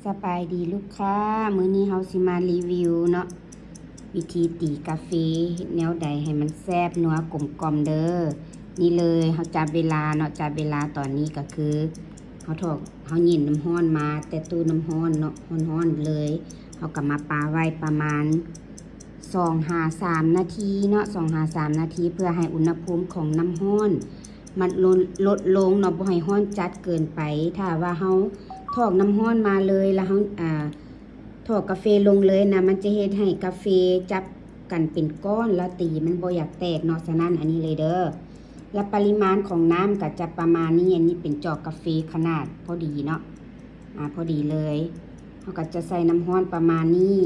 สบายดีลูกค้ามื้อนี้เฮาสิมารีวิวเนาะวิธีตีกาแฟแนวใดให้มันแซ่บนัวกลมกล่อมเด้อนี่เลยเฮาจับเวลาเนาะจับเวลาตอนนี้ก็คือเฮาเย็นน้ำร้อนมาแต่ตู้น้ำร้อนเนาะร้อนๆเลยเฮาก็มาปาไว้ประมาณ2-3 นาทีเนาะ2-3 นาทีเพื่อให้อุณหภูมิของน้ำร้อนมันลดลงเนาะบ่ให้ร้อนจัดเกินไปถ้าว่าเฮาถอกน้ำร้อนมาเลยแล้วเฮาถอกกาแฟลงเลยนะมันจะเฮ็ดให้กาแฟจับกันเป็นก้อนแล้วตีมันบ่อยากแตกเนาะฉะนั้นอันนี้เลยเด้อและปริมาณของน้ำก็จะประมาณนี้อันนี้เป็นจอกกาแฟขนาดพอดีเนาะพอดีเลยเฮาก็จะใส่น้ำร้อนประมาณนี้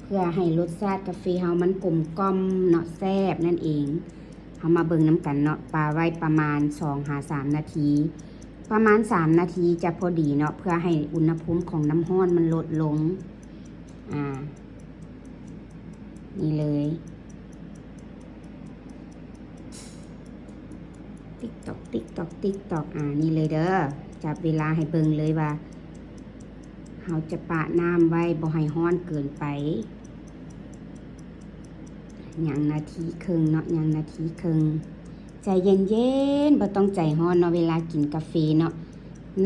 เพื่อให้รสชาติกาแฟเฮามันกลมกล่อมเนาะแซ่บนั่นเองเฮามาเบิ่งน้ำกันเนาะปาไว้ประมาณ2-3 นาทีประมาณ3 นาทีจะพอดีเนาะเพื่อให้อุณหภูมิของน้ำร้อนมันลดลงนี่เลยติ๊กตอกติ๊กตอกติ๊กตอกนี่เลยเด้อจับเวลาให้เบิ่งเลยว่าเราจะปะน้ำไว้บ่ให้ร้อนเกินไปอย่างนาทีครึ่งเนาะอย่างนาทีครึ่งใจเย็นๆบ่ต้องใจร้อนเนาะเวลากินกาแฟเนาะ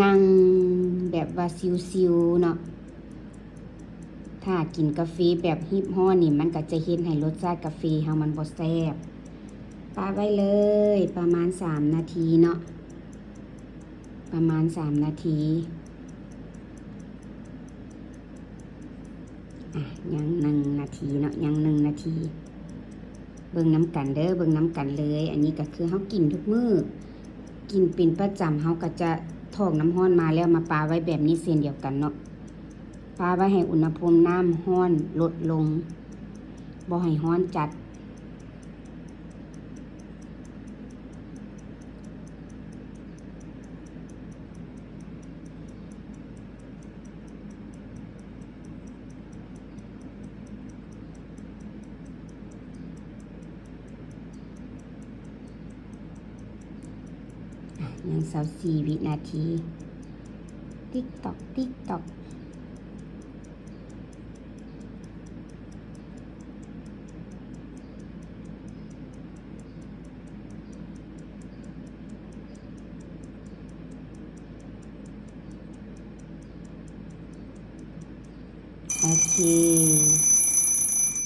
นั่งแบบว่าซิวๆเนาะถ้ากินกาแฟแบบฮิปฮ้อนนี่มันก็จะเฮ็ดให้รสชาติกาแฟเฮามันบ่แซ่บปาไว้เลยประมาณ3 นาทีเนาะประมาณ3 นาทียัง1 นาทีเนาะยัง1 นาทีเบิ่งน้ำกันเด้อเบิ่งน้ำกันเลยอันนี้ก็คือเฮากินทุกมื้อกินเป็นประจำเฮาก็จะถอกน้ำร้อนมาแล้วมาปาไว้แบบนี้เช่นเดียวกันเนาะปาไว้ให้อุณหภูมิน้ำร้อนลดลงบ่ให้ร้อนจัดยัง24 วินาทีติ๊กตอกติ๊กตอกโอเค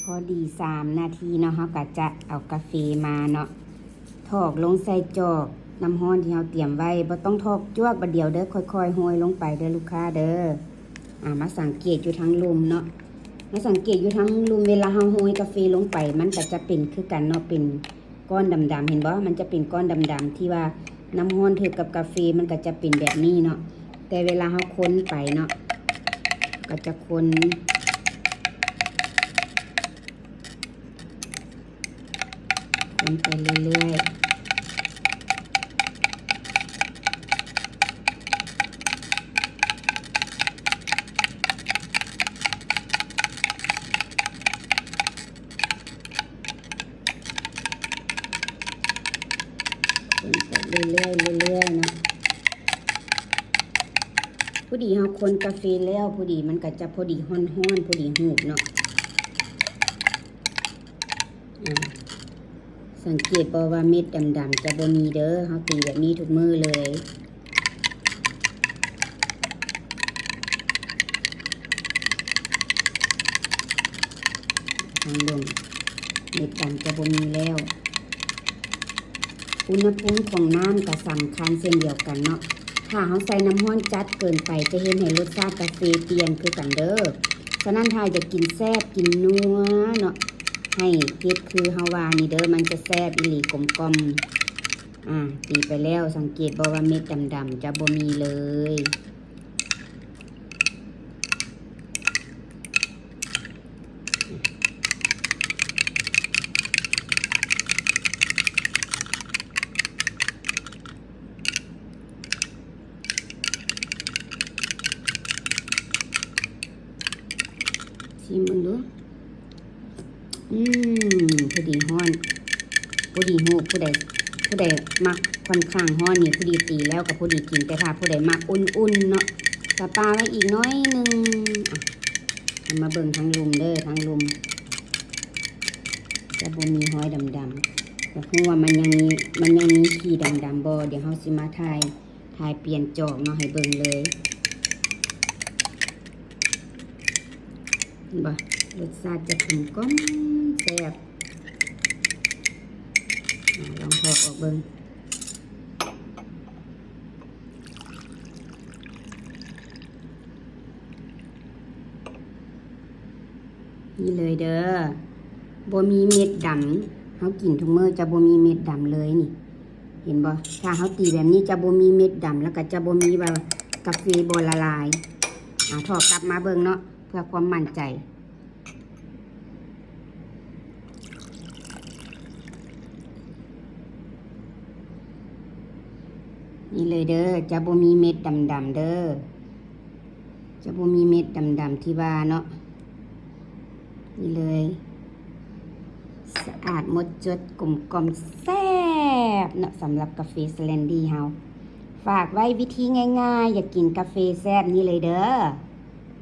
พอดี3 นาทีเนาะเราก็จะเอากาแฟมาเนาะถอกลงใส่จอกน้ำร้อนที่เราเตรียมไว้บ่ต้องถอกจวกบัดเดียวเด้อค่อยๆโหยลงไปเด้อลูกค้าเด้อมาสังเกตอยู่ทั้งลุมเนาะมาสังเกตอยู่ทั้งลุมเวลาเราโหยกาแฟลงไปมันก็จะเป็นคือกันเนาะเป็นก้อนดำๆเห็นบ่มันจะเป็นก้อนดำๆที่ว่าน้ำร้อนถึกกับกาแฟมันก็จะเป็นแบบนี้เนาะแต่เวลาเราคนไปเนาะก็จะคนไปเรื่อยๆไปเรื่อยๆเนาะพอดีเฮาคนกาแฟแล้วพอดีมันก็จะพอดีฮ้อนๆพอดีหูบเนาะสังเกตบ่ว่าเม็ดดำๆจะบ่มีเด้อเฮาตีแบบนี้ทุกมื้อเลยทางลงเม็ดดำจะบ่มีแล้วอุณหภูมิของน้ำก็สำคัญเช่นเดียวกันเนาะถ้าเฮาใส่น้ำร้อนจัดเกินไปจะเฮ็ดให้รสชาติกาแฟเปลี่ยนคือกันเด้อฉะนั้นถ้าอยากกินแซ่บกินนัวเนาะให้เฮ็ดคือเฮาว่านี่เด้อมันจะแซ่บอีหลีกลมกล่อมตีไปแล้วสังเกตบ่ว่าเม็ดดำๆจะบ่มีเลยชิมมันดูพอดีฮ้อนพอดีหูผู้ใดมักค่อนข้างฮ้อนนี่พอดีตีแล้วกับพอดีกินแต่ถ้าผู้ใดมักอุ่นๆเนาะ สปาไว้อีกน้อยหนึงอ่ะเอามาเบิ่งทางลุมเด้อทางลุมจะบ่มีห้อยดำๆแต่ฮู้ว่ามันยังมีขีดำๆบ่เดี๋ยวเฮาสิมาถ่ายเปลี่ยนจอกเนาะให้เบิ่งเลยเห็นบ่รสชาติจะกลมกล่อมแซ่บลองพอกออกเบิ่งนี่เลยเด้อบ่มีเม็ดดำเฮากินทุกมื้อจะบ่มีเม็ดดำเลยนี่เห็นบ่ถ้าเฮาตีแบบนี้จะบ่มีเม็ดดำแล้วก็จะบ่มีว่ากาแฟบ่ละลายถอดกลับมาเบิ่งเนาะเพื่อความมั่นใจนี่เลยเด้อจะบ่มีเม็ดดำๆเด้อจะบ่มีเม็ดดำๆที่ว่าเนาะนี่เลยสะอาดหมดจดกลมกล่อมแซ่บเนาะสำหรับกาแฟสแลนดี้เฮาฝากไว้วิธีง่ายๆอยากกินกาแฟแซ่บนี่เลยเด้อ